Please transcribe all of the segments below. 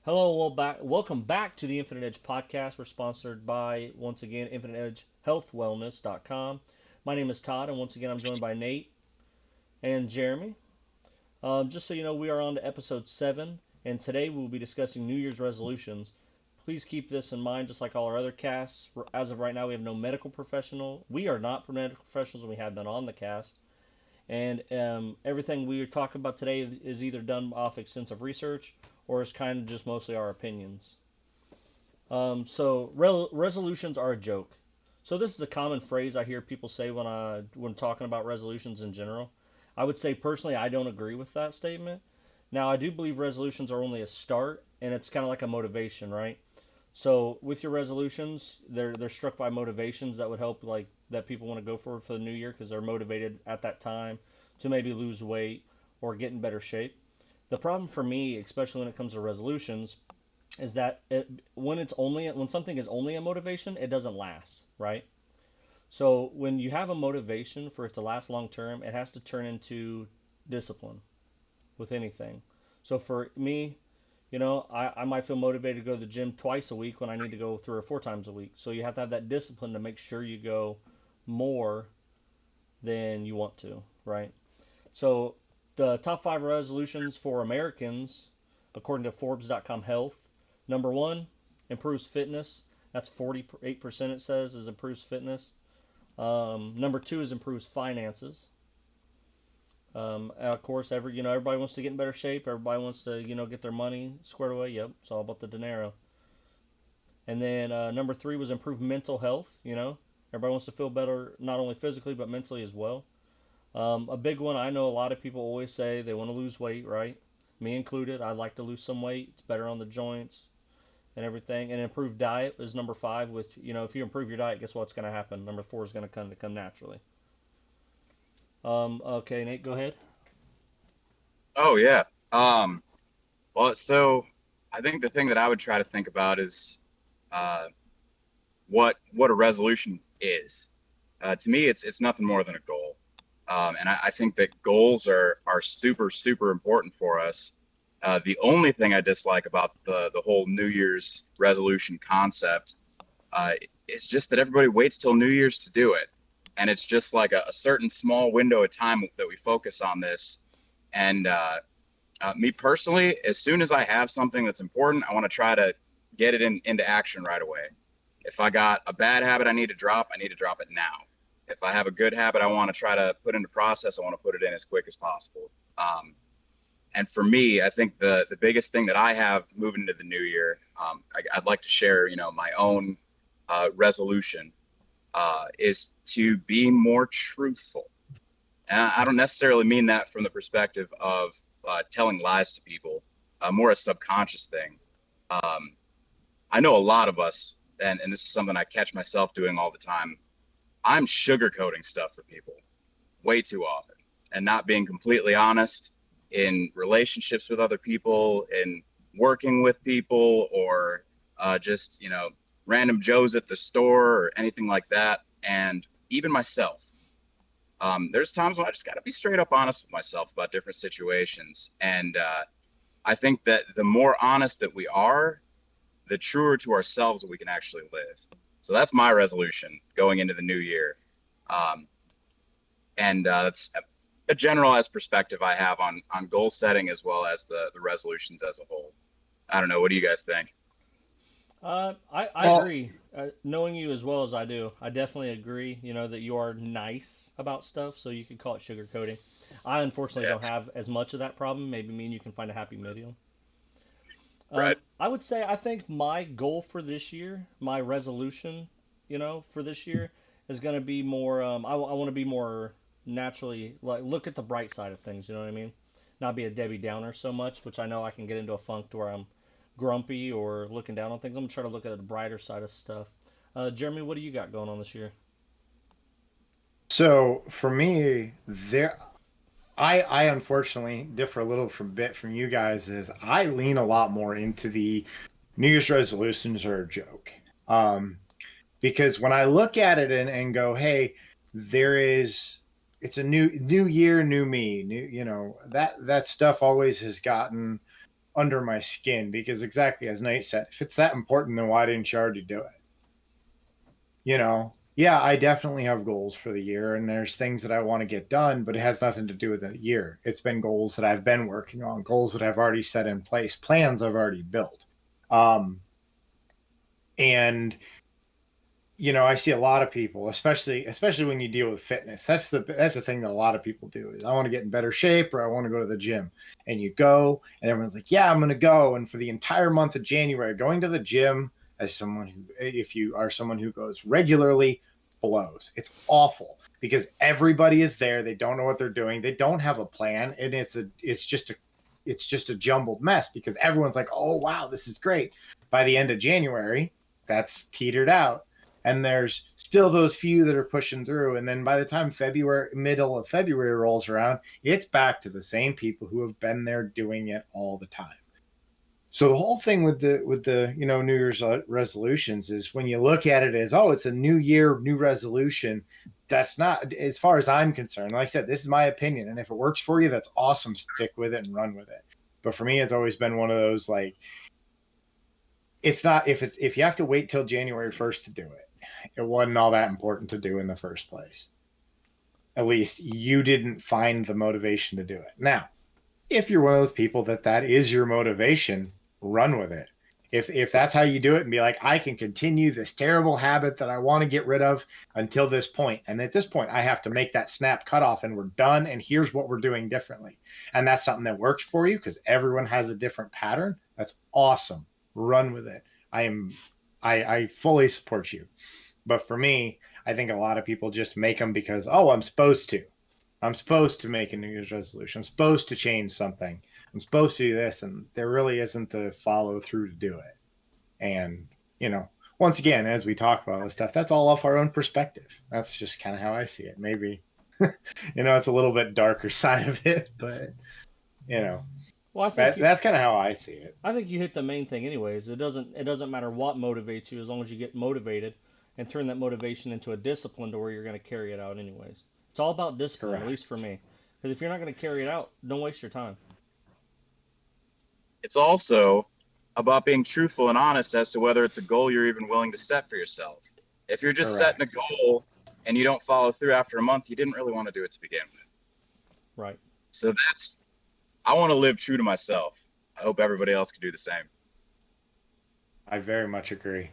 Hello, welcome back to the Infinite Edge podcast. We're sponsored by, once again, Infinite Edge HealthWellness.com. My name is Todd, and once again, I'm joined by Nate and Jeremy. Just so you know, we are on to episode 7, and today we will be discussing New Year's resolutions. Please keep this in mind, just like all our other casts. As of right now, we have no medical professional. We are not medical professionals, and we have none on the cast. And everything we talk about today is either done off extensive research or is kind of just mostly our opinions. So resolutions are a joke. So this is a common phrase I hear people say when talking about resolutions in general. I would say personally I don't agree with that statement. Now I do believe resolutions are only a start, and it's kind of like a motivation, right? So with your resolutions, they're struck by motivations that would help, like that people want to go for the new year because they're motivated at that time to maybe lose weight or get in better shape. The problem for me, especially when it comes to resolutions, is that when something is only a motivation, it doesn't last, right? So when you have a motivation for it to last long term, it has to turn into discipline with anything. So for me, I might feel motivated to go to the gym twice a week when I need to go 3 or 4 times a week. So you have to have that discipline to make sure you go more than you want to, right? So the top 5 resolutions for Americans, according to Forbes.com Health, number one, improves fitness. That's 48% it says is improves fitness. Number two is improves finances. Of course, everybody wants to get in better shape. Everybody wants to get their money squared away. Yep, it's all about the dinero. And then number three was improve mental health. Everybody wants to feel better, not only physically but mentally as well. A big one, I know a lot of people always say they want to lose weight, right? Me included. I'd like to lose some weight. It's better on the joints and everything. And improved diet is number five. With if you improve your diet, guess what's going to happen? Number four is going to come naturally. Okay, Nate, go ahead. Oh yeah. Um, so I think the thing that I would try to think about is uh, what a resolution is. To me, it's nothing more than a goal, and I think that goals are super important for us. The only thing I dislike about the whole New Year's resolution concept uh, is just that everybody waits till New Year's to do it, and it's just like a certain small window of time that we focus on this, and me personally, as soon as I have something that's important, I want to try to get it into action right away. If I got a bad habit I need to drop it now. If I have a good habit I want to try to put into process, I want to put it in as quick as possible. And for me, I think the biggest thing that I have moving into the new year, I'd like to share, my own resolution is to be more truthful. And I don't necessarily mean that from the perspective of telling lies to people, more a subconscious thing. Um, I know a lot of us, and this is something I catch myself doing all the time. I'm sugarcoating stuff for people way too often and not being completely honest in relationships with other people, in working with people, or just, random Joes at the store or anything like that. And even myself, there's times when I just got to be straight up honest with myself about different situations. And I think that the more honest that we are, the truer to ourselves we can actually live. So that's my resolution going into the new year. Um, and that's a generalized perspective I have on goal setting as well as the resolutions as a whole. I don't know. What do you guys think? I Well, agree. Knowing you as well as I do, I definitely agree. That you are nice about stuff, so you could call it sugarcoating. I unfortunately Yeah, don't have as much of that problem. Maybe me and you can find a happy medium. right. I would say I think my goal for this year, my resolution, for this year is going to be more. I want to be more naturally like look at the bright side of things. You know what I mean? Not be a Debbie Downer so much, which I know I can get into a funk to where I'm grumpy or looking down on things. I'm gonna try to look at the brighter side of stuff. Jeremy, what do you got going on this year? so for me, I unfortunately differ a little from bit from you guys. Is I lean a lot more into the New Year's resolutions are a joke. Um, because when I look at it and go, hey, there is it's a new year, new me, new that stuff always has gotten under my skin, because exactly as Nate said, if it's that important, then why didn't you already do it? You know, yeah, I definitely have goals for the year and there's things that I want to get done, but it has nothing to do with the year. It's been goals that I've been working on, goals that I've already set in place, plans I've already built. Um, and I see a lot of people, especially when you deal with fitness. That's the thing that a lot of people do is I want to get in better shape or I want to go to the gym. And you go and everyone's like, "Yeah, I'm going to go." And for the entire month of January, going to the gym as someone who if you are someone who goes regularly blows. It's awful because everybody is there, they don't know what they're doing, they don't have a plan, and it's just a jumbled mess because everyone's like, "Oh, wow, this is great." By the end of January, that's teetered out and there's still those few that are pushing through, and then by the time middle of February rolls around, it's back to the same people who have been there doing it all the time. So the whole thing with the New Year's resolutions is when you look at it as, oh, it's a new year, new resolution. That's not, as far as I'm concerned. Like I said, this is my opinion, and if it works for you, that's awesome. Stick with it and run with it. But for me, it's always been one of those, like, it's not, if you have to wait till January 1st to do it, it wasn't all that important to do in the first place. At least you didn't find the motivation to do it. Now, if you're one of those people that is your motivation, run with it. If that's how you do it and be like, I can continue this terrible habit that I want to get rid of until this point. And at this point, I have to make that snap cutoff and we're done. And here's what we're doing differently. And that's something that works for you because everyone has a different pattern. That's awesome. Run with it. I fully support you. But for me, I think a lot of people just make them because, oh, I'm supposed to. I'm supposed to make a New Year's resolution. I'm supposed to change something. I'm supposed to do this. And there really isn't the follow through to do it. And, once again, as we talk about this stuff, that's all off our own perspective. That's just kind of how I see it. Maybe, it's a little bit darker side of it, but, Well, I think that's kind of how I see it. I think you hit the main thing anyways. It doesn't matter what motivates you as long as you get motivated and turn that motivation into a discipline to where you're going to carry it out anyways. It's all about discipline, Correct. at least for me. Because if you're not going to carry it out, don't waste your time. It's also about being truthful and honest as to whether it's a goal you're even willing to set for yourself. If you're just Correct. setting a goal and you don't follow through after a month, you didn't really want to do it to begin with. Right. So I want to live true to myself. I hope everybody else can do the same. I very much agree.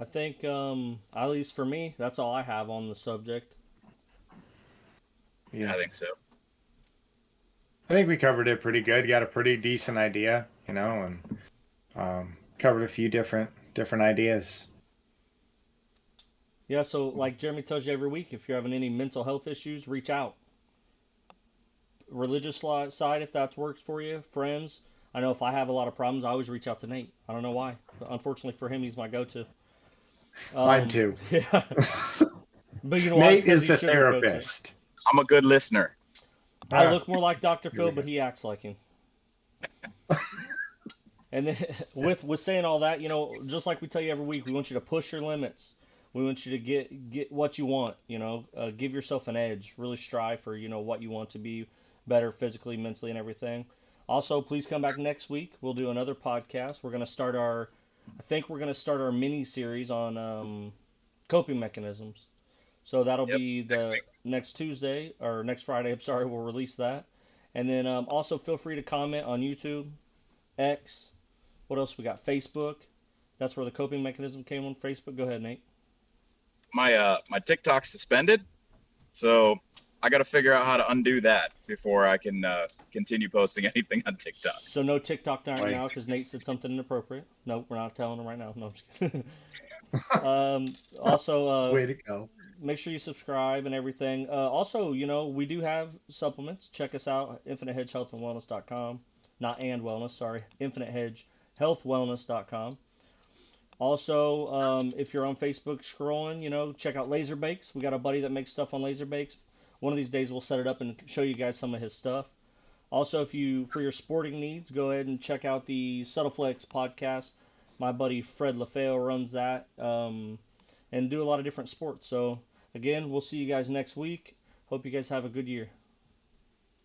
I think, at least for me, that's all I have on the subject. Yeah. I think so. I think we covered it pretty good. Got a pretty decent idea, and covered a few different ideas. Yeah, so like Jeremy tells you every week, if you're having any mental health issues, reach out. Religious side, if that works for you, friends. I know if I have a lot of problems, I always reach out to Nate. I don't know why, but unfortunately for him, he's my go-to. Mine too. Yeah. But you know why? It's Nate 'cause is he the sugarcoats it. therapist. I'm a good listener. I look more like Dr. Here Phil, we but go. he acts like him. And then with saying all that, just like we tell you every week, we want you to push your limits. We want you to get what you want. Give yourself an edge. Really strive for what you want to be better physically, mentally, and everything. Also, please come back next week. We'll do another podcast. I think we're gonna start our mini series on coping mechanisms. So that'll Yep. be Next the week. next Tuesday or next Friday. I'm sorry, we'll release that. And then also feel free to comment on YouTube, X. What else we got? Facebook. That's where the coping mechanism came on Facebook. Go ahead, Nate. My TikTok's suspended, so I got to figure out how to undo that before I can continue posting anything on TikTok. So no TikTok right Like- now because Nate said something inappropriate. No, we're not telling him right now. No, I'm just kidding. Also, Way to go. make sure you subscribe and everything. Also, we do have supplements. Check us out, infinitehedgehealthandwellness.com. Not and wellness, sorry. infinitehedgehealthwellness.com. Also, if you're on Facebook scrolling, check out Laser Bakes. We got a buddy that makes stuff on Laser Bakes. One of these days we'll set it up and show you guys some of his stuff. Also, for your sporting needs, go ahead and check out the Subtleflex podcast. My buddy Fred LaFeo runs that and do a lot of different sports. So, again, we'll see you guys next week. Hope you guys have a good year.